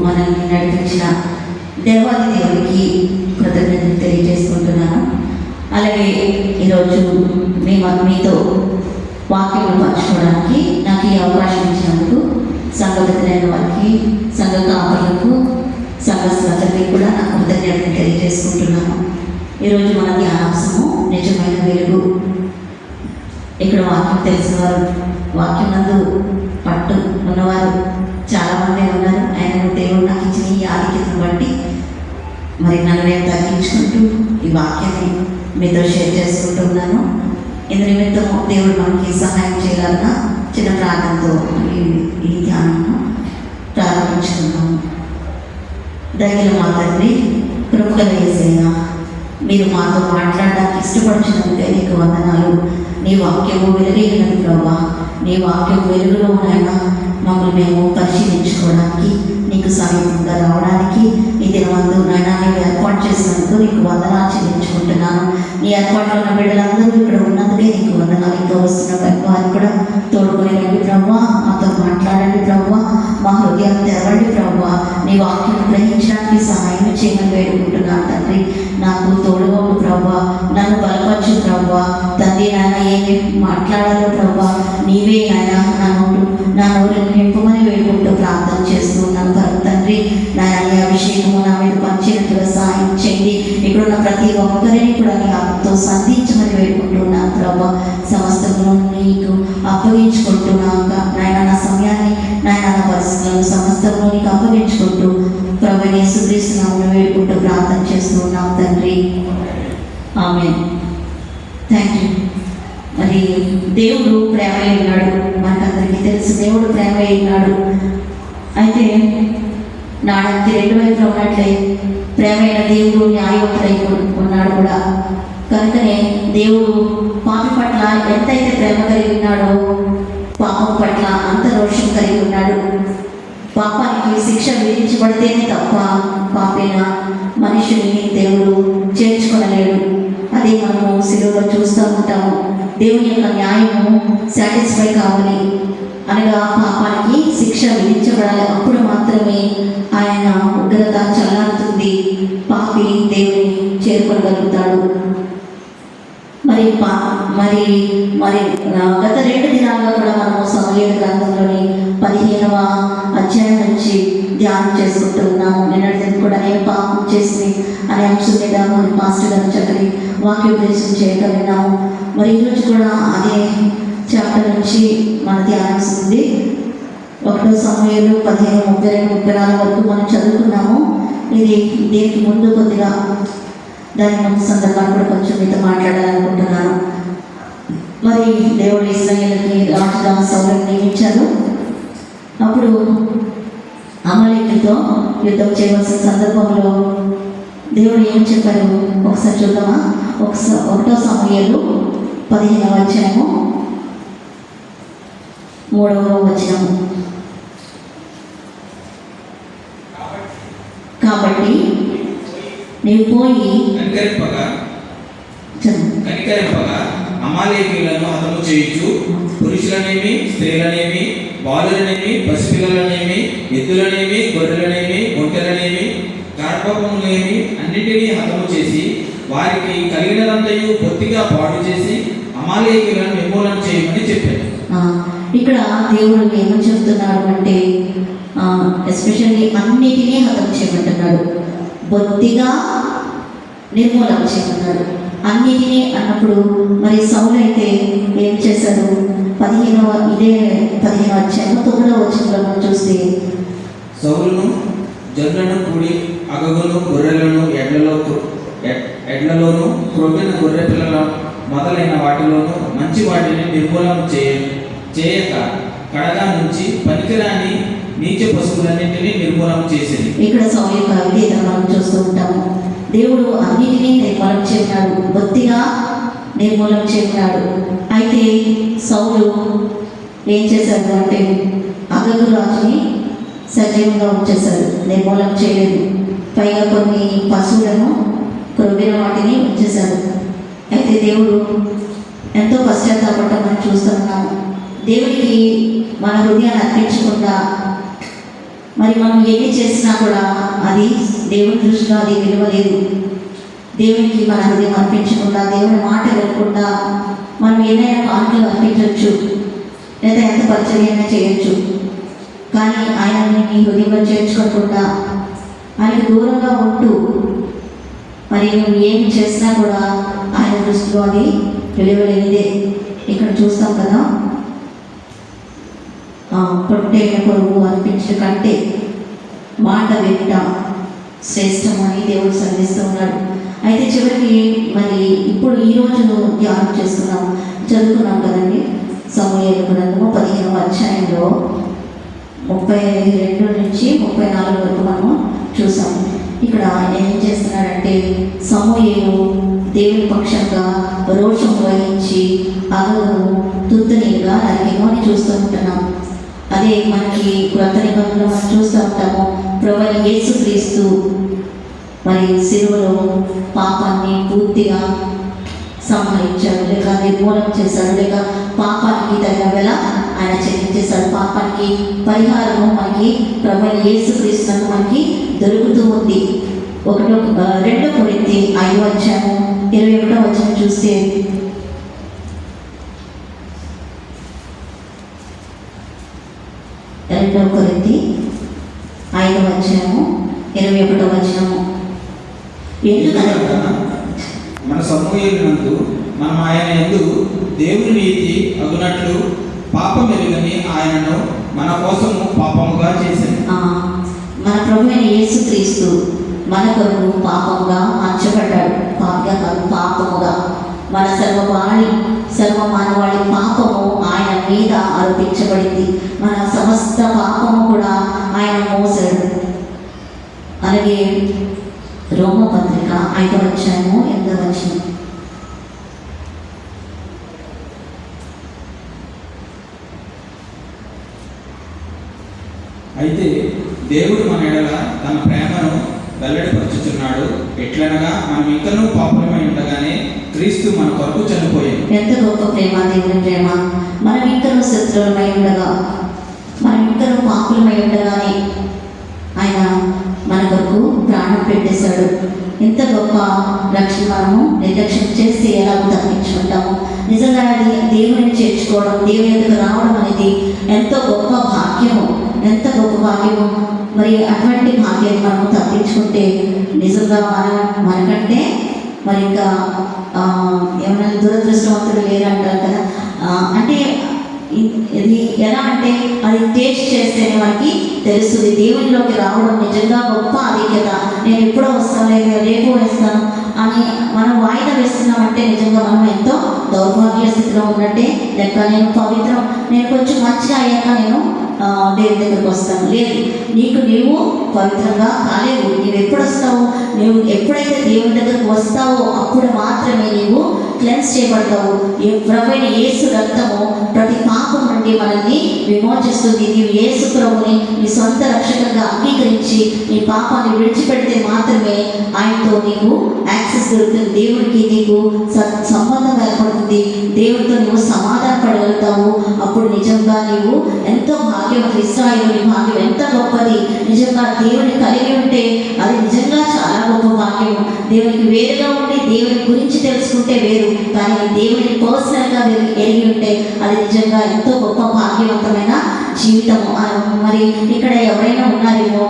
మనల్ని నడిపించిన దేవాది దేవుడికి కృతజ్ఞతలు తెలియజేసుకుంటున్నాను. అలాగే ఈరోజు మీతో వాక్యం పంచుకోవడానికి నాకు ఈ అవకాశం ఇచ్చినందుకు సంఘబద్ధులైన వారికి, సంఘ కాపరులకు, సంఘస్థులందరికీ కూడా నా కృతజ్ఞతలు తెలియజేసుకుంటున్నాను. ఈరోజు మన ధ్యానాంశము నిజమైన వెలుగు. ఇక్కడ వాక్యం తెలిసిన వారు, వాక్యం నందు పట్టు ఉన్నవారు చాలామంది ఉన్నారు. ఆయన దేవుడు నాకు ఇచ్చిన ఈ ఆధిక్యతను బట్టి మరి నన్ను నేను తగ్గించుకుంటూ ఈ వాక్యాన్ని మీతో షేర్ చేసుకుంటున్నాను. ఇందు నిమిత్తం దేవుడు మనకి సహాయం చేయగలగా చిన్న ప్రార్థనతో ఈ ధ్యానాన్ని ప్రారంభించుకున్నాము. దగ్గర మా తండ్రి, కృపగల యేసయ్యా, మీరు మాతో మాట్లాడడానికి ఇష్టపడుచున్నందుకే నీకు వందనాలు. నీ వాక్యము వెలుగైనది ప్రభా. నీ వాక్యం వెలుగులో నాయన మమ్మల్ని మేము పరిశీలించుకోవడానికి, నీకు సమీపంగా రావడానికి ఈ దినమందు నాయన నీవు ఏర్పాటు చేసినందుకు నీకు వందనాలు చెల్లించుకుంటున్నాను. నీ ఏర్పాట్లో ఉన్న బిడ్డలందరూ ఇక్కడ ఉన్నందుకే నీకు వందనాలు. ఇంకా వస్తున్న వారికి కూడా తోడుకొని రండి ప్రభా, మాతో మాట్లాడండి ప్రభా, మా హృదయాన్ని తెరవండి ప్రభా. నీ వాక్యం గ్రహించడానికి సహాయం చేయమని వేడుకుంటున్నాను తండ్రి. నాకు తోడుగా ఉండు ప్రభా, నన్ను బలపరచు ప్రభా. తండ్రి నాయన ఏమి మాట్లాడాలో ప్రభా నీవే నాయన నా నోరుని నింపమని వేడుకుంటూ ప్రార్థన చేస్తూ ఉన్నాను తండ్రి. నాయన నీ అభిషేకము నా మీద పంచినట్టుగా సహాయం చేయండి. ఇక్కడున్న ప్రతి ఒక్కరిని కూడా నీ ఆత్మతో సంధించమని వేడుకుంటున్నాను ప్రభా. సమస్తము నీకు అప్పగించుకుంటున్నాక నాయన నా సమయాన్ని, నాయన నా పరిస్థితులను సమస్తము నీకు అప్పగించుకుంటూ ప్రభు యేసుక్రీస్తునామమున వేడుకుంటూ ప్రార్థన చేస్తూ ఉన్నాం తండ్రి. ఆమేన్. Thank you. మరి దేవుడు ప్రేమ ఉన్నాడు, మనకందరికీ తెలుసు. దేవుడు ప్రేమ ఉన్నాడు. అయితే నాడంతి రెండు వైపులో ఉన్నట్లే ప్రేమైన దేవుడు న్యాయవంతుడై ఉన్నాడు కూడా. కనుకనే దేవుడు పాపి పట్ల ఎంతైతే ప్రేమ కలిగి ఉన్నాడో పాపం పట్ల అంత రోషం కలిగి ఉన్నాడు. పాపానికి శిక్ష విధించబడితేనే తప్ప పాపైన మనిషిని దేవుడు చేర్చుకొనలేడు. అది మనము సిలువలో చూస్తూ ఉంటాము. దేవుని యొక్క న్యాయము సాటిస్ఫై కావాలి అనగా పాపానికి శిక్ష విధించబడాలి. అప్పుడు మాత్రమే ఆయన ఉగ్రత చల్లారుతుంది, పాపి దేవుని చేరుకోగలుగుతాడు. మరి మరి మరి గత 2 దినాల్లో కూడా మనము సమూయేలు గ్రంథంలోని 15వ అధ్యాయం నుంచి ధ్యానం చేసుకుంటూ ఉన్నాము. నిన్నటి కూడా నేను పాపం చేసి అనే అంశం మీద మరి మాస్టర్ గారు చక్కని వాక్యోపదేశం చేయడం విన్నాము. మరి ఈరోజు కూడా అదే చాప్టర్ నుంచి మన ధ్యానం ఉంది. 1 సమూయేలు 15:32-34 వరకు మనం చదువుకున్నాము. ఇది దీనికి ముందు కొద్దిగా దాని ముందు సందర్భాన్ని కూడా కొంచెం మీతో మాట్లాడాలనుకుంటున్నాను. మరి దేవుడు ఇశ్రాయేలుకి రాజుగా సౌలుని నియమించారు. అప్పుడు అమలేకులతో యుద్ధం చేయవలసిన సందర్భంలో దేవుడు ఏం చెప్పారు ఒకసారి చూద్దామా? 1 సమూయేలు 15వ అధ్యాయము 3వ వచనము. కాబట్టి నీవు పోయి కనికరింపగా అమాలేకీయులను హతము చేయించు, పురుషులనేమి, స్త్రీలనేమి, బాలులనేమి, పసిపిల్లలనేమి, ఎద్దులనేమి, గొర్రెలనేమి, ఒంటెలనేమి, గర్భములనేమి అన్నిటినీ హతము చేసి వారికి కలిగినదంతయు బొత్తిగా పాడు చేసి అమాలేకీయులను నిర్మూలన చేయమని చెప్పారు. ఇక్కడ దేవుడు ఏమని చెప్తున్నాడు అంటే ఎస్పెషల్లీ అన్నిటినీ హతం చేయమంటున్నాడు, బొత్తిగా నిర్మూలన చేయమన్నాడు. అన్నిటినీ అన్నప్పుడు మరి సౌలు అయితే ఏం చేశారు? 15వ అధ్యాయం 9వ వచనంలో మనం చూస్తే సౌలును జనులను కూడి అగగును, గొర్రెలను, ఎడ్లలోను, క్రొవ్విన గొర్రె పిల్లల మొదలైన వాటిలోను మంచి వాటిని నిర్మూలన చేయక కడగా నుంచి పనికిరాని నీచ పశువులన్నింటినీ నిర్మూలన చేసేది. ఇక్కడ సౌలు యొక్క విధేయత మనం చూస్తూ ఉంటాము. దేవుడు అన్నిటినీ నిర్మూలన చేశాడు, బొత్తిగా నిర్మూలన చేశాడు. అయితే సౌలు ఏం చేశాడు అంటే అగగు రాజుని సజీవంగా ఉంచేశాడు, నిర్మూలన చేయలేదు. పైగా కొన్ని పశువులను, క్రొవ్విన వాటిని ఉంచేశాడు. అయితే దేవుడు ఎంతో పశ్చాత్తాపడటం మనం చూస్తున్నాము. దేవుడికి మన హృదయాన్ని అర్పించకుండా మరి మనం ఏమి చేసినా కూడా అది దేవుని దృష్టిలో అది విలువ లేదు. దేవునికి మన హృదయం అర్పించకుండా, దేవుని మాట వినకుండా మనం ఏదైనా కానుకలు అర్పించవచ్చు, లేదా ఎంత పరిచర్యైనా చేయొచ్చు. కానీ ఆయనని నీ హృదయంలో చేర్చుకోకుండా ఆయనకు దూరంగా ఉంటూ మరి నువ్వు ఏమి చేసినా కూడా ఆయన దృష్టిలో అది విలువలేనిదే. ఇక్కడ చూస్తాం కదా, పొట్టైన కొరువు అర్పించడం కంటే మాట వింట శ్రేష్టం అని దేవుడు సంధిస్తూ ఉన్నాడు. అయితే చివరికి మరి ఇప్పుడు ఈరోజు ధ్యానం చేస్తున్నాం, చదువుకున్నాం కదండి. సమూయేలు గ్రంథము 15వ అధ్యాయంలో 32 నుంచి 34 వరకు మనము చూసాం. ఇక్కడ ఏం చేస్తున్నాడంటే సమూయేలు దేవుని పక్షంగా రోషం వహించి అగను తుత్తనీలుగా నరికేమో అని చూస్తూ ఉంటున్నాం. అదే మనకి క్రొత్త నిబంధనలో మనం చూస్తూ ఉంటాము. ప్రభువైన యేసుక్రీస్తు మరి సిలువలో పాపాన్ని పూర్తిగా సంహరించాడు, లేక నిర్మూలన చేశాడు, లేక పాపానికి తగిన వెల ఆయన చెల్లించేశాడు. పాపానికి పరిహారము మనకి ప్రభువైన యేసుక్రీస్తు మనకి దొరుకుతూ ఉంది. 2 కొరింథీ 5వ అధ్యాయము 21వ వచనం చూస్తే, 2 కొరింథీ 5వ అధ్యాయము 21వ వచనము. ఎందుకనగా మన సమూహేలునందు మనం ఆయన యందు దేవుని నీతి అగునట్లు పాపం ఎరుగని ఆయనను మన కోసము పాపముగా చేశాను. మన ప్రభువైన యేసుక్రీస్తు మన కొరకు పాపముగా మార్చబడ్డాడు. పాపగా కాదు, పాపముగా. మన సర్వ మానవాళి పాపము ఆయన మీద ఆరోపించబడింది. మన సమస్త పాపము కూడా ఆయన మోసాడు. అలాగే రోమపత్రిక 5వ అధ్యాయము 8వ వచనం. అయితే దేవుడు మన ఎడల తన ప్రేమను వెల్లడిపరుచుచున్నాడు. ఎట్లనగా మనం ఇంకనూ పాపులమై ఉండగానే క్రీస్తు మన కొరకు చనిపోయాడు. ఎంత గొప్ప ప్రేమ దేవుని ప్రేమ! మనం ఇంకనూ శత్రువులమై ఉండగా, మనం ఇంకనూ పాపులమై ఉండగానే ఆయన మన కొరకు ప్రాణం పెట్టేశాడు. ఎంత గొప్ప రక్షణ! మనము నిర్లక్ష్యం చేస్తే ఎలా తప్పించుకుంటాము? నిజంగా దేవుని చేర్చుకోవడం, దేవుని ఎదుగు రావడం అనేది ఎంతో గొప్ప భాగ్యము, ఎంత గొప్ప భాగ్యము. మరి అటువంటి భాగ్యాన్ని మనము తప్పించుకుంటే నిజంగా మనకంటే మరి ఇంకా ఏమైనా దురదృష్టవంతులు లేరంటారు కదా. అంటే ఇది ఎలా అంటే అది టేస్ట్ చేస్తేనే మనకి తెలుస్తుంది. దేవునిలోకి రావడం నిజంగా గొప్ప ఆధిక్యత. నేను ఎప్పుడో వస్తాను, లేదా రేపు వేస్తాను అని మనం వాయిదా వేస్తున్నామంటే నిజంగా మనం ఎంతో దౌర్భాగ్య స్థితిలో ఉన్నట్టే లెక్క. నేను పవిత్రం, నేను కొంచెం మంచిగా అయ్యాక నేను దేవుని దగ్గరకు వస్తాను. లేదు, నీవు పవిత్రంగా కాలేవు. నీవు ఎప్పుడు వస్తావు? నువ్వు ఎప్పుడైతే దేవుని దగ్గరకు వస్తావో అప్పుడు మాత్రమే నీవు క్లెన్స్ చేయబడతావు. ప్రభువైన యేసు రక్తము ప్రతి పాపం నుండి మనల్ని విమోచిస్తుంది. నీవు యేసు ప్రభుని నీ సొంత రక్షకంగా అంగీకరించి నీ పాపాన్ని విడిచిపెడితే మాత్రమే ఆయనతో నీకు యాక్సెస్ దొరుకుతుంది. దేవునికి నీకు సంబంధం ఏర్పడుతుంది. దేవుడితో నువ్వు సమాధాన పడగలుగుతావు. అప్పుడు నిజంగా నీవు ఎంతో భాగ్యవంతుడు. ఇశ్రాయేలు భాగ్యం ఎంత గొప్పది! నిజంగా దేవుని కలిగి ఉంటే అది నిజంగా చాలా గొప్ప భాగ్యము. దేవునికి వేరుగా ఉండి దేవుని గురించి తెలుసుకుంటే వేరు, కానీ దేవుని పర్సనల్గా ఎరిగి ఉంటే అది నిజంగా ఎంతో గొప్ప భాగ్యవంతమైన జీవితము. మరి ఇక్కడ ఎవరైనా ఉన్నారేమో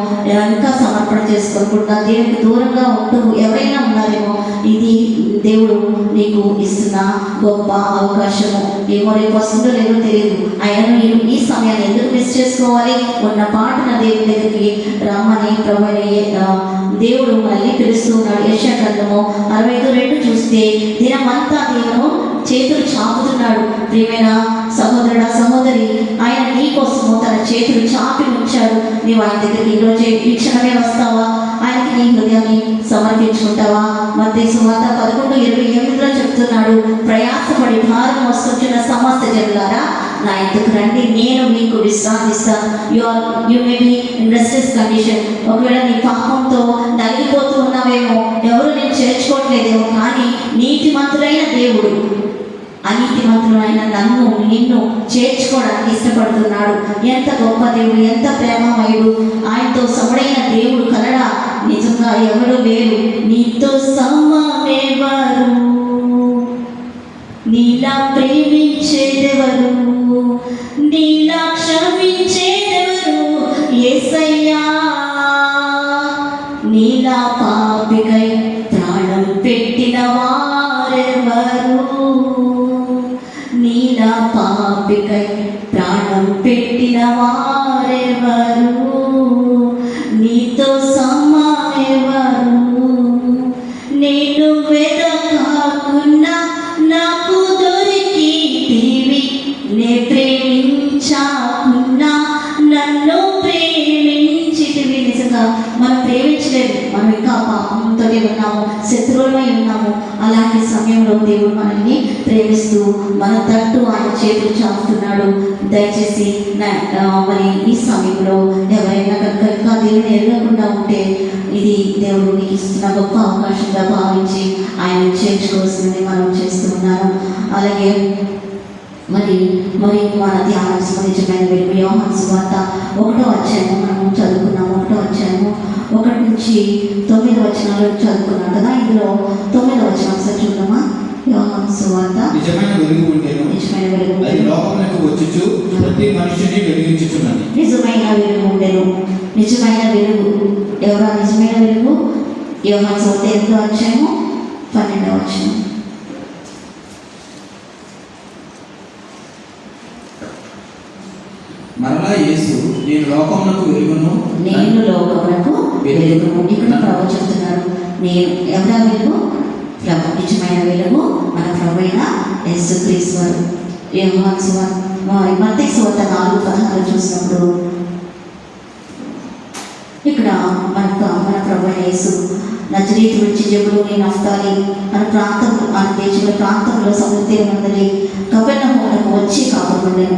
ఇంకా సమర్పణ చేసుకోకుండా దేవునికి దూరంగా ఉంటూ ఎవరైనా ఉన్నారేమో, ఇది దేవుడు నీకు ఇస్తున్న గొప్ప అవకాశము. ఏమో రేపు వస్తుందో లేదో తెలియదు. అయినా మీరు ఈ సమయాన్ని ఎందుకు మిస్ చేసుకోవాలి? ఉన్న పాటన దేవుని దగ్గరికి రమ్మని ప్రభువైన దేవుడు మనల్ని పిలుస్తూ ఉన్నాడు. యెషయా గ్రంథము 65:2 చూస్తే, దినమంతా దేవుడు చేతులు చాపుతున్నాడు. ప్రియమైన సహోదరుడా, సహోదరి, ఆయన నీ కోసము తన చేతులు చాపి ఉంచాడు. నీవు ఆయన దగ్గరికి ఈరోజే ఈ క్షణమే వస్తావా? ఆయనకి నీ హృదయాన్ని సమర్పించుకుంటావా? మత్తయి సువార్త 11:28 చెప్తున్నాడు, ప్రయాసపడి భారం మోసుకొచ్చున్న సమస్త జనులారా నా ఇంటికి రండి, నేను మీకు విశ్రాంతిస్తాను. You may be in restless condition. ఒకవేళ నీ పాపంతో నలిగిపోతూ ఉన్నావేమో, ఎవరు నేను చేర్చుకోవట్లేదేమో, కానీ నీతిమంతులైన దేవుడు అనీతిమంతులైన నన్ను నిన్ను చేర్చుకోవడానికి ఇష్టపడుతున్నాడు. ఎంత గొప్ప దేవుడు, ఎంత ప్రేమమయుడు. ఆయనతో సముడైన దేవుడు కలడా? నిజంగా ఎవరు లేరు. నీతో సమమెవరు, నీలా ప్రేమించేదెవరు, నీలా క్షమించేదెవరు? యేసయ్యా, నీలా పాపికై ప్రాణం పెట్టిన వారెవరు, నీలా పాపికై ప్రాణం పెట్టిన వారెవరు, నీతో సమమెవరు? నేను వెదకకున్నా నాకు దొరికితివి, నే ప్రేమించకున్నా నన్ను ప్రేమించితివి. నిజంగా మనం ప్రేమించలేదు, మనం ఇంకా పాపంతోనే ఉన్నాము, శత్రువులమై ఉన్నాము. అలాంటి సమయంలో దేవుడు మనల్ని ప్రేమిస్తూ మన తట్టు ఆయన చేతులు చాపుతున్నాడు. దయచేసి మరి ఈ సమయంలో ఎవరైనా కనుక ఇంకా దేవుని ఎరగకుండా ఉంటే ఇది దేవుడు మీకు ఇస్తున్న గొప్ప అవకాశంగా భావించి ఆయన చేర్చుకోవాల్సింది మనం చేస్తూ ఉన్నాను. అలాగే మరి మరి మన ధ్యానం సంబంధించిన వెలుగు యోహాను సువార్త 1వ అధ్యాయము మనం చదువుకున్నాము. 1వ అధ్యాయము 1 నుంచి 9 వచనాలు చదువుకున్నాం కదా. ఇందులో 9వ వచనం ఒకసారి చూద్దామా? యోహాను సువార్త. నిజమైన వెలుగు ఉండెను, నిజమైన వెలుగు అది లోకమునకు వచ్చుచు ప్రతి మనిషిని వెలిగించుచున్నది. నిజమైన వెలుగు ఉండెను. నిజమైన వెలుగు ఎవరా? నిజమైన వెలుగు యోహాను సువార్త 8వ అధ్యాయము 12వ వచనం. మరలా యేసు, నేను లోకమునకు వెలుగును, నేను లోకమునకు వెలుగును. ఇక్కడ ప్రభు చెప్తున్నారు, నేను ఎవరా వెలుగు? ప్రభు, నిజమైన వెలుగు మన ప్రభు అయిన యేసుక్రీస్తు వారు. యోహాను సువార్త మత్తయి సువార్త 4:16 చూసినప్పుడు ఇక్కడ మన ప్రభు అయిన యేసు నజరేతు విడిచి జెబూలూను నఫ్తాలి అనే దేశంలో ప్రాంతంలో సముద్ర తీరమందలి కపెర్నహూమునకు వచ్చి కాపురపడ్డాను.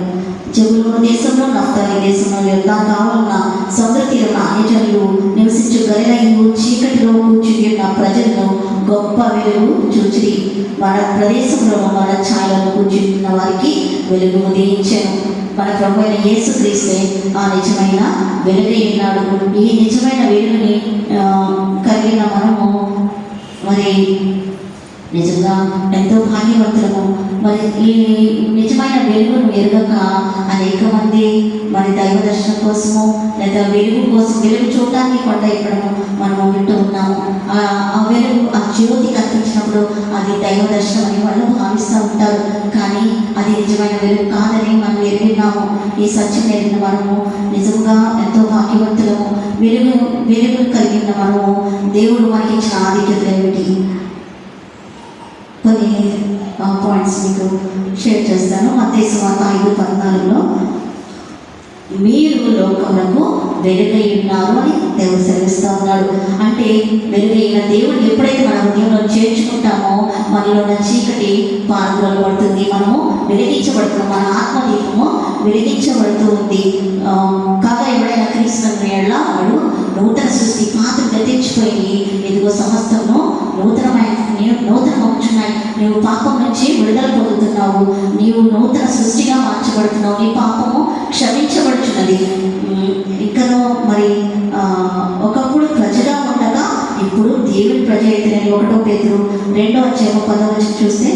జెబూలూను దేశంలో నఫ్తాలి దేశంలో యోర్దాను కావలున్న సముద్ర తీరమున అన్యజనులు నివసించు గలిలయు చీకటిలో కూర్చున్న ప్రజలను గొప్ప వెలుగు చూచిరి. మన ప్రదేశంలో మన ఛాయలను కూర్చున్న వారికి వెలుగు ఉదయించెను. మన ప్రభు అయిన యేసుక్రీస్తే ఆ నిజమైన వెలుగై ఉన్నాడు. ఈ నిజమైన వెలుగుని కలిగిన మనము మరి నిజంగా ఎంతో భాగ్యవంతులము. మరి ఈ నిజమైన వెలుగును ఎరగక అనేక మంది మరి దైవ దర్శనం కోసము లేదా వెలుగు కోసం వెలుగు చూడటానికి కొండ ఎక్కడము మనము వింటూ ఉన్నాము. ఆ వెలుగు, ఆ జ్యోతి కనిపించినప్పుడు అది దైవ దర్శనం అని వాళ్ళు భావిస్తూ ఉంటారు. కానీ అది నిజమైన వెలుగు కాదని మనం ఎరిగినాము. ఈ సత్యం ఎరిగిన మనము నిజంగా ఎంతో భాగ్యవంతులము. వెలుగు కలిగిన మనము దేవుడు మనకి ఇచ్చిన ఆధిక్యతలు ఏమిటి? కొన్ని పాయింట్స్ మీకు షేర్ చేస్తాను. మత్తయి సువార్త 5:14లో మీరు లోకమునకు వెలుగై ఉన్నారు అని దేవుడు సెలవిస్తూ ఉన్నాడు. అంటే వెలుగైన దేవుడు ఎప్పుడైతే మన హృదయంలో చేర్చుకుంటామో మనలో ఉన్న చీకటి పారద్రోలబడుతుంది, మనము వెలిగించబడుతున్నాం, మన ఆత్మదీపము వెలిగించబడుతూ ఉంది. కాగా ఎవడైనా క్రీస్తుని ఎడల వాడు నూతన సృష్టి, పాత్ర గతించిపోయి ఇదిగో సమస్తము నూతనమవుతున్నాయి. నీవు పాపం నుంచి విడుదల పొందుతున్నావు, నీవు నూతన సృష్టిగా మార్చబడుతున్నావు, నీ పాపము క్షమించబడుచున్నది. ఇంకనో మరి ఒకప్పుడు ప్రజగా ఉండగా ఇప్పుడు దేవుని ప్రజ అయితేనే. 1 పేతురు 2వ అధ్యాయము 10వ వచనం చూస్తే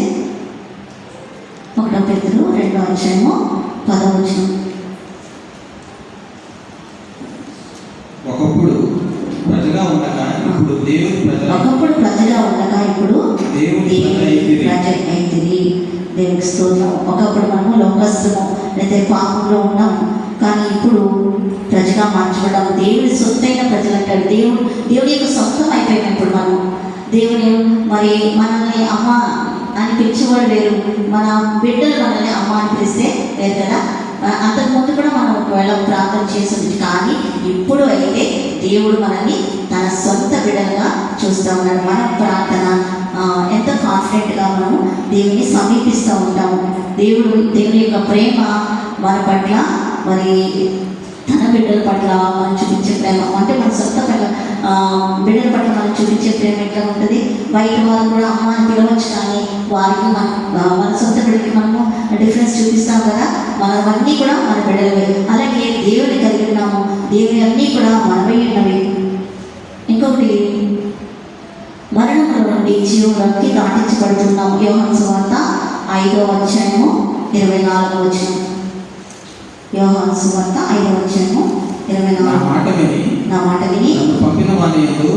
1 పేతురు 2వ అధ్యాయము 10వ వచనం. ఒకప్పుడు ప్రజగా ఉండగా ఇప్పుడు దేవుని ప్రజ, ఒకప్పుడు ప్రజగా ఉండగా ఇప్పుడు దేవుని ప్రజ అయితిరి. దేవునికి స్తోత్రం. ఒకప్పుడు మనము లోకస్తులము లేదా పాపంలో ఉన్నాము, కానీ ఇప్పుడు ప్రజగా మార్చబడ్డాము. దేవుని సొత్తైన ప్రజలు అంటాడు. దేవుని యొక్క సొంతం అయిపోయాము ఇప్పుడు మనం. దేవుని మరి మనల్ని అమ్మ అని పిలిచేవాడు వేరు, మన బిడ్డలు మనల్ని అమ్మ అని పిలిస్తే వేరు కదా. అంతకుముందు కూడా మనం ఒకవేళ ప్రార్థన చేస్తుంది, కానీ ఇప్పుడు అయితే దేవుడు మనల్ని తన సొంత బిడ్డలుగా చూస్తూ ఉన్నాడు. మన ప్రార్థన ఎంతో కాన్ఫిడెంట్గా మనము దేవుని సమీపిస్తూ ఉంటాము. దేవుని యొక్క ప్రేమ మన పట్ల మరి తన బిడ్డల పట్ల మనం చూపించే ప్రేమ అంటే మన సొంత బిడ్డల పట్ల మనం చూపించే ప్రేమ ఎట్లా ఉంటుంది? బయట వాళ్ళు కూడా అమ్మ అని పిలవచ్చు, కానీ వారికి మన సొంత బిడ్డకి మనము డిఫరెన్స్ చూపిస్తాం కదా. మనవన్నీ కూడా మన బిడ్డలవే. అలాగే దేవుని కలిగి ఉన్నాము, దేవుని అన్నీ కూడా మనమై ఉన్నవి. ఇంకొకటి, మరణంలో నుండి జీవంలోకి దాటించబడుతున్నాము. యోహాను సువార్త 5:24. యోహాను సువార్త 5:24. నా మాట విని నన్ను పంపిన వాని యందు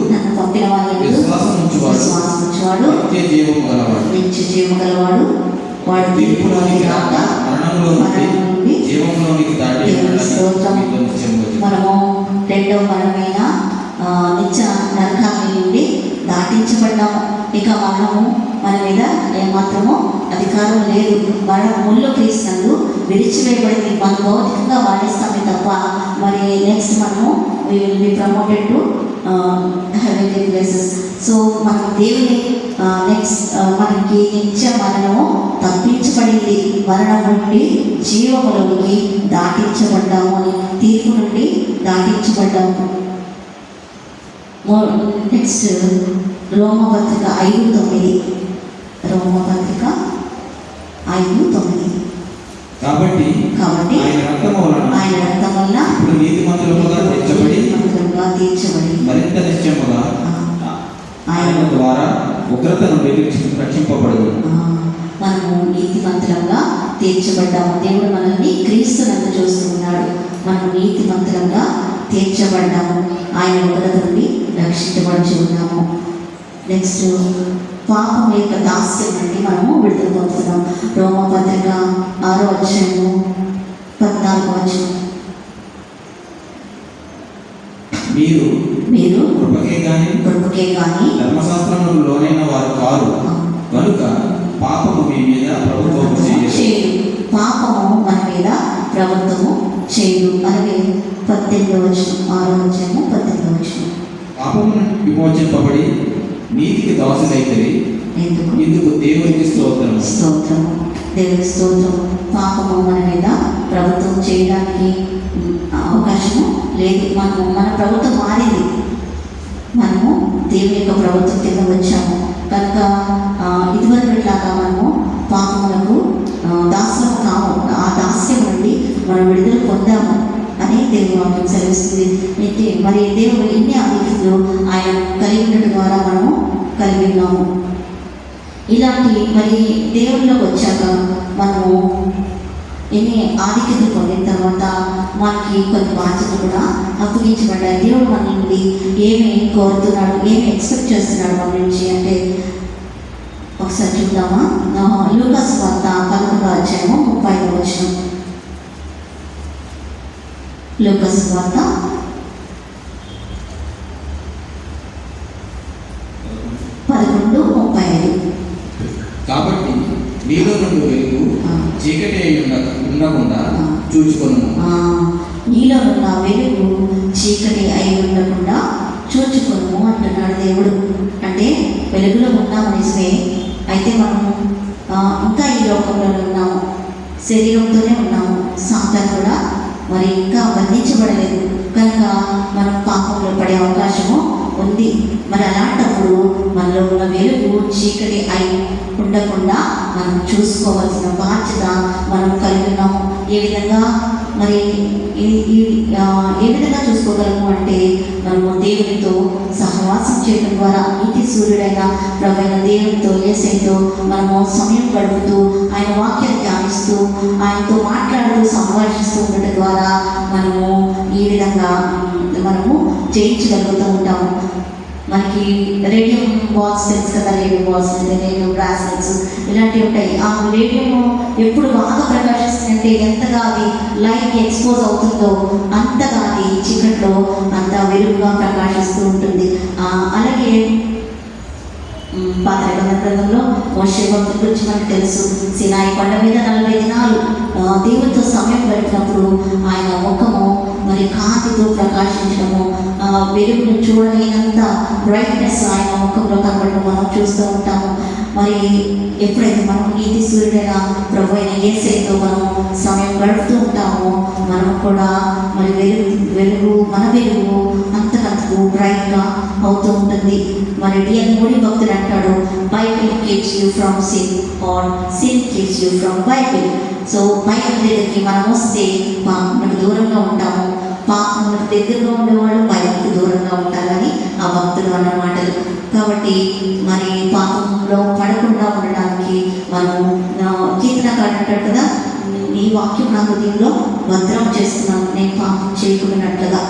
విశ్వాసం ఉంచువాడు నిత్య జీవము గలవాడు. వాడు తీర్పులోనికి రాక మరణంలో నుండి జీవంలోనికి దాటి మనము రెండవ మరణమైన నిత్య నరకాగ్ని నుండి దాటించబడ్డాము. ఇక మరణము మన మీద ఏమాత్రము అధికారం లేదు. మరణం ముళ్ళు క్రీస్తునందు విరిచివేయబడింది. మనం భౌతికంగా వాడిస్తామే తప్ప మరి నెక్స్ట్ మనము we will be promoted to heavenly places. So మన దేవుని నెక్స్ట్ మనకి నిత్య మరణము తప్పించబడింది. మరణం నుండి జీవములోకి దాటించబడ్డాము అని, తీర్పు నుండి దాటించబడ్డాము. నెక్స్ట్ రోమపత్రిక 5:9. రోమపత్రిక 5:9. కాబట్టి ఆయన రక్తం వల్ల ఇప్పుడు నీతిమంతులుగా తీర్చబడి మరింత నిశ్చయముగా ఆయన ద్వారా ఉగ్రత నుండి రక్షింపబడదు. మనము నీతిమంతులంగా తీర్చబడ్డాము. దేవుడు మనల్ని క్రీస్తునందు చూస్తున్నాడు. మనము నీతిమంతులంగా తీర్చబడ్డాము. ఆయన ఉగ్రత నుండి రక్షించబడి ఉన్నాము. నెక్స్ట్, పాపం యొక్క దాస్యం నుండి మనము విడుదల పొందుతున్నాం. రోమపత్రిక 6:14. మీరు కృపకే గాని ధర్మశాస్త్రములకు లోనైన వారు కారు కనుక పాపము మీ మీద ప్రభుత్వము చేయదు. పాపము మన మీద ప్రభుత్వము చేయదు. అలాగే 18:18. పాపము విమోచింపబడి నీతికి దాసులైతే ఇందుకు దేవునికి స్తోత్రము. దేవునికి స్తోత్రం. పాపము మన మీద ప్రభుత్వం చేయడానికి అవకాశము లేదు. మన ప్రభుత్వం మారింది. మనము దేవుని యొక్క ప్రభుత్వం కింద వచ్చాము కనుక ఇదివరకులాగా మనము పాపములకు దాస్యము కాము. ఆ దాస్యం నుండి మనం విడుదల పొందాము అని దేవుని వాక్యం సెలవిస్తుంది. మరి దేవుడు ఎన్ని ఆధిక్యతలు ఆయన కలిగి ఉండడం ద్వారా మనము కలిగి ఉన్నాము. ఇలాంటి మరి దేవుళ్ళకి వచ్చాక మనము ఎన్ని ఆధిక్యతలు పొందిన తర్వాత మనకి కొన్ని బాధ్యతలు కూడా అప్పగించబడ్డాయి. దేవుడు మన నుండి ఏమి కోరుతున్నాడు, ఏమి ఎక్స్పెక్ట్ చేస్తున్నాడు మన నుంచి అంటే ఒకసారి చూద్దామా. లూకా సువార్త 11:35. లూకా సువార్త 11:35. కాబట్టి నీలో నుండి వెలుగు చీకటి ఉండకుండా చూచుకొను. నీలో ఉన్న వెలుగు చీకటి అయి ఉండకుండా చూచుకొను అంటున్నాడు దేవుడు. అంటే వెలుగులో ఉన్నాము నిజమే, అయితే మనము ఇంకా ఈ లోకంలోనే ఉన్నాము, శరీరంతోనే ఉన్నాము. సాతాను కూడా మరి ఇంకా బంధించబడలేదు కనుక మనం పాపంలో పడే అవకాశము ఉంది. మరి అలాంటప్పుడు మనలో ఉన్న వెలుగు చీకటి అయి ఉండకుండా మనం చూసుకోవాల్సిన బాధ్యత మనం కలిగి ఉన్నాము. ఏ విధంగా మరి ఏ విధంగా చూసుకోగలము అంటే మనము దేవునితో సహవాసం చేయడం ద్వారా, నీతి సూర్యుడైన ప్రభువైన దేవునితో యేసయ్యతో మనము సమయం గడుపుతూ ఆయన వాక్యాన్ని ధ్యానిస్తూ ఆయనతో మాట్లాడుతూ సంభాషిస్తూ ఉండటం ద్వారా మనము ఈ విధంగా మనము జయించగలుగుతూ ఉంటాము. మనకి రేడియో బాల్స్ తెలుసు కదా, రేడియో బాల్స్, రేడియో బ్రాస్లెట్స్ ఇలాంటివి ఉంటాయి. ఆ రేడియో ఎప్పుడు బాగా ప్రకాశిస్తుందంటే ఎంతగా అది లైట్కి ఎక్స్పోజ్ అవుతుందో అంతగా అది చీకట్లో అంత వెలుగుగా ప్రకాశిస్తూ ఉంటుంది. అలాగే పాత గ్రంథంలో మోషే భక్తుల గురించి మనకు తెలుసు. సినాయి కొండ మీద 40 దినాలు దేవునితో సమయం గడిపినప్పుడు ఆయన ముఖము మరి కాంతితో ప్రకాశించడము, వెలుగును చూడలేనంత బ్రైట్నెస్ ఆయన ముఖంలో కనబడడం మనం చూస్తూ ఉంటాము. మరి ఎప్పుడైతే మనం నీతి సూర్యుడైన ప్రభు అయిన యేసయ్యతో మనం సమయం గడుపుతూ ఉంటామో మనం కూడా మరి వెలుగు మన వెలుగు అంతకంతకు బ్రైట్గా అవుతూ ఉంటుంది. మరి డియర్ మోడీ భక్తుడు అంటాడు, Bible keeps you from sin are sin keeps you from Bible. So Bible దగ్గరికి మనం వస్తే పాపములకు దూరంగా ఉంటాము, పాపములకు దగ్గరగా ఉండేవాళ్ళు బైబిల్కి దూరంగా ఉంటారని ఆ భక్తుడు అన్న మాటలు. కాబట్టి మరి పాపంలో పడకుండా ఉండడానికి మనము కీర్తనకారుడు అంటాడు కదా, నీ వాక్యం నా హృదయంలో భద్రం చేస్తున్నాను, నేను పాపం చేయకున్నట్లుగా.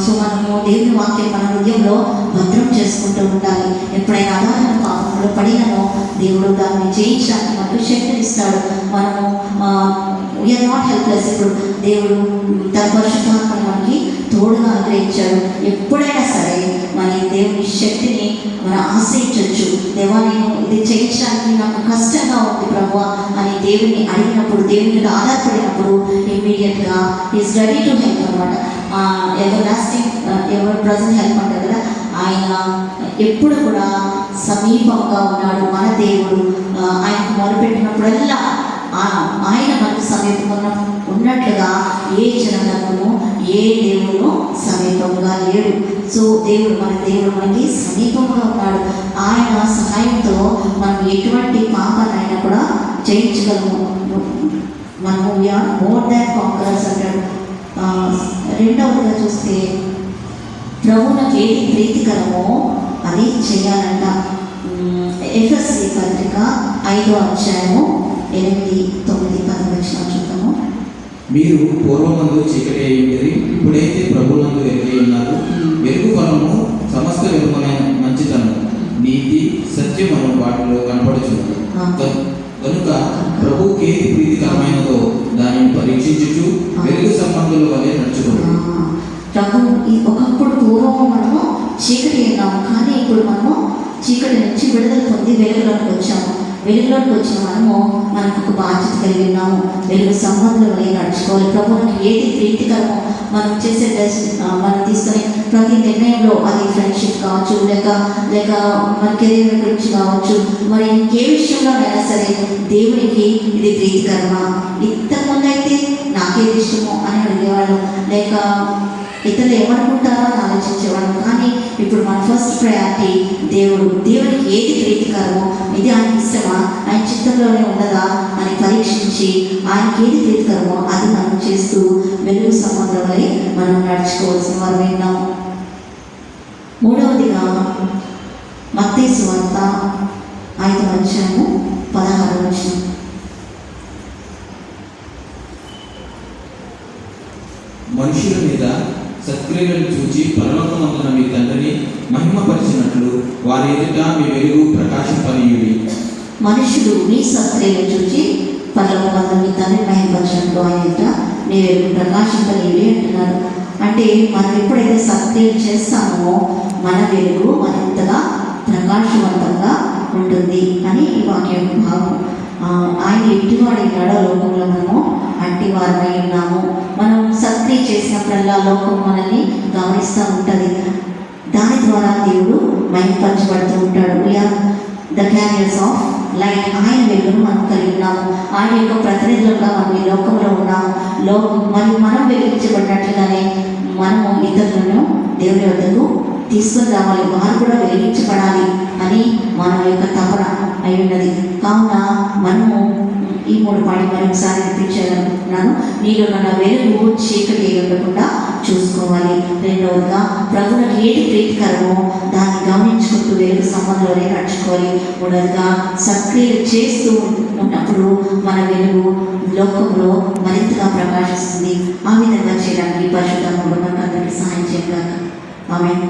సో మనము దేవుని వాక్యం మన హృదయంలో భద్రం చేసుకుంటూ ఉండాలి. ఎప్పుడైనా అదాన పాపంలో పడినో దేవుడు దాన్ని జయించడానికి మనకు శక్తినిస్తాడు. మనము వీఆర్ నాట్ హెల్ప్లెస్. ఇప్పుడు దేవుడు తన పరిశుద్ధాత్మను మనకి తోడుగా అనుగ్రహించాడు. ఎప్పుడైనా సరే మన దేవుని శక్తిని మనం ఆశ్రయించవచ్చు. దేవా, నేను ఇది చేయించడానికి నాకు కష్టంగా ఉంది ప్రభువా అని దేవుని అడిగినప్పుడు, దేవుని మీద ఆధారపడినప్పుడు ఇమ్మీడియట్గా ఈజ్ రెడీ టు హెల్ప్ అనమాట. Ever lasting ever present help అంటారు కదా, ఆయన ఎప్పుడు కూడా సమీపంగా ఉన్నాడు మన దేవుడు. ఆయనకు మొదలుపెట్టినప్పుడల్లా ఆయన మనకు సమీపంగా ఉన్నట్లుగా ఏ జనమును ఏ దేవుడు సమీపంగా లేడు. సో దేవుడు మనకి సమీపంగా ఉన్నాడు. ఆయన సహాయంతో మనం ఎటువంటి పాపాలైనా కూడా జయించగలము. మనము వీఆర్ మోర్ దాన్ కాంకరర్స్ అంటాడు. రెండవదిగా చూస్తే ప్రభువునకు ఏది ప్రీతికరమో అది చేయాలంట. ఎఫెసీ పత్రిక 5వ అధ్యాయము 8, 9, 10 వచనాలు చూద్దాము. మీరు పూర్వమందు చీకటి అయి ఉండేది, ఇప్పుడైతే ప్రభువునందు వెలుగై ఉన్నారు. వెలుగు ఫలము సమస్త వెలుగుమైన మంచితనం, నీతి, సత్యము వాటిలో కనపడుచున్నది. కనుక ప్రభువుకి ఏది ప్రీతికరమైనదో దానిని పరీక్షించుచు వెలుగు సంబంధుల వలె నడుచుకోండి. ప్రభు ఒకప్పుడు పూర్వం మనము చీకటి ఉన్నాము, కానీ ఇప్పుడు మనము చీకటి నుంచి విడుదల పొంది వెలుగులోకి వచ్చాము. వెలుగులోకి వచ్చిన మనకు ఒక బాధ్యత కలిగి ఉన్నాము. వెలుగు సంబంధుల వలె నడుచుకోవాలి. ప్రభువుకి ఏది ప్రీతికరమో మనం చేసే మనం తీసుకునే ప్రతి నిర్ణయంలో, అది ఫ్రెండ్షిప్ కావచ్చు, లేక మన కెరీర్ గురించి కావచ్చు, మరి ఇంకే విషయంలోనైనా సరే దేవునికి ఇది ప్రీతికరమా, ఇంతకుముందు అయితే నాకేది ఇష్టమో అని అడిగేవాళ్ళం, లేక ఇతరులు ఏమనుకుంటారో అని ఆలోచించేవాళ్ళం. కానీ ఇప్పుడు మన ఫస్ట్ ప్రయారిటీ దేవునికి ఏది ప్రీతికరమో, ఇది ఆయనకి ఇష్టమా, ఆయన చిత్తంలోనే ఉన్నదా అని పరీక్షించి ఆయనకి ఏది ప్రీతికరమో అది మనం చేస్తూ వెలుగు సంబంధం వల్ల మనం నడుచుకోవాల్సిన వారు విన్నాము. మూడవదిగా మత్తయి సువార్త 5వ అధ్యాయము 16వ వచనం. మనుషుల మీద సత్క్రియలను చూచి పరలోకమందున మీ తండ్రిని మహిమపరిచినట్లు వారి ఎదుట మీ వెలుగు ప్రకాశింపనీయుడి. మనుషులు మీ సత్క్రియలను చూచి పరలోకమందున మీ తండ్రిని మహిమపరిచినట్లు ఆయన ఎదుట మీ వెలుగు ప్రకాశింపనీయుడి అంటున్నారు. అంటే మనం ఎప్పుడైతే సత్క్రియలు చేస్తామో మన వెలుగు మరింతగా ప్రకాశవంతంగా ఉంటుంది అని ఈ వాక్యం భావం. ఆయన ఎట్టివాడి నాడో లోకంలో మనము అట్టివారమై ఉన్నాము. మనం సత్క్రియ చేసినప్పుడల్లా లోకం మనల్ని గమనిస్తూ ఉంటుంది. దాని ద్వారా దేవుడు మహిమపరచబడుతూ ఉంటాడు. We are the carriers of light. ఆయన వెలుగును మనం కలిగి ఉన్నాము. ఆయన యొక్క ప్రతినిధులుగా మనం ఈ లోకంలో ఉన్నాము. మరియు మనం వెలిగించబడినట్లుగానే మనము ఇతరులను దేవుని వద్దకు తీసుకొని రావాలి. వారు కూడా వెలిగించబడాలి అని మన యొక్క తపన అయి ఉన్నది. కావున మనము ఈ 3 పాయింట్లు మరొకసారి వినిపించాలనుకుంటున్నాను. నీలో నా వెలుగు చీకటి ఉండకుండా చూసుకోవాలి. రెండవదిగా ప్రభువుకి ఏది ప్రీతికరమో దాన్ని గమనించుకుంటూ వెలుగు సంబంధంలోనే నడుచుకోవాలి. మూడవదిగా సత్క్రియలు చేస్తూ ఉన్నప్పుడు మన వెలుగు లోకంలో మరింతగా ప్రకాశిస్తుంది. ఆ విధంగా చేయడానికి పరిశుద్ధాత్ముడు మనకు అందరికీ సహాయం చేయగలరు. ఆమేన్.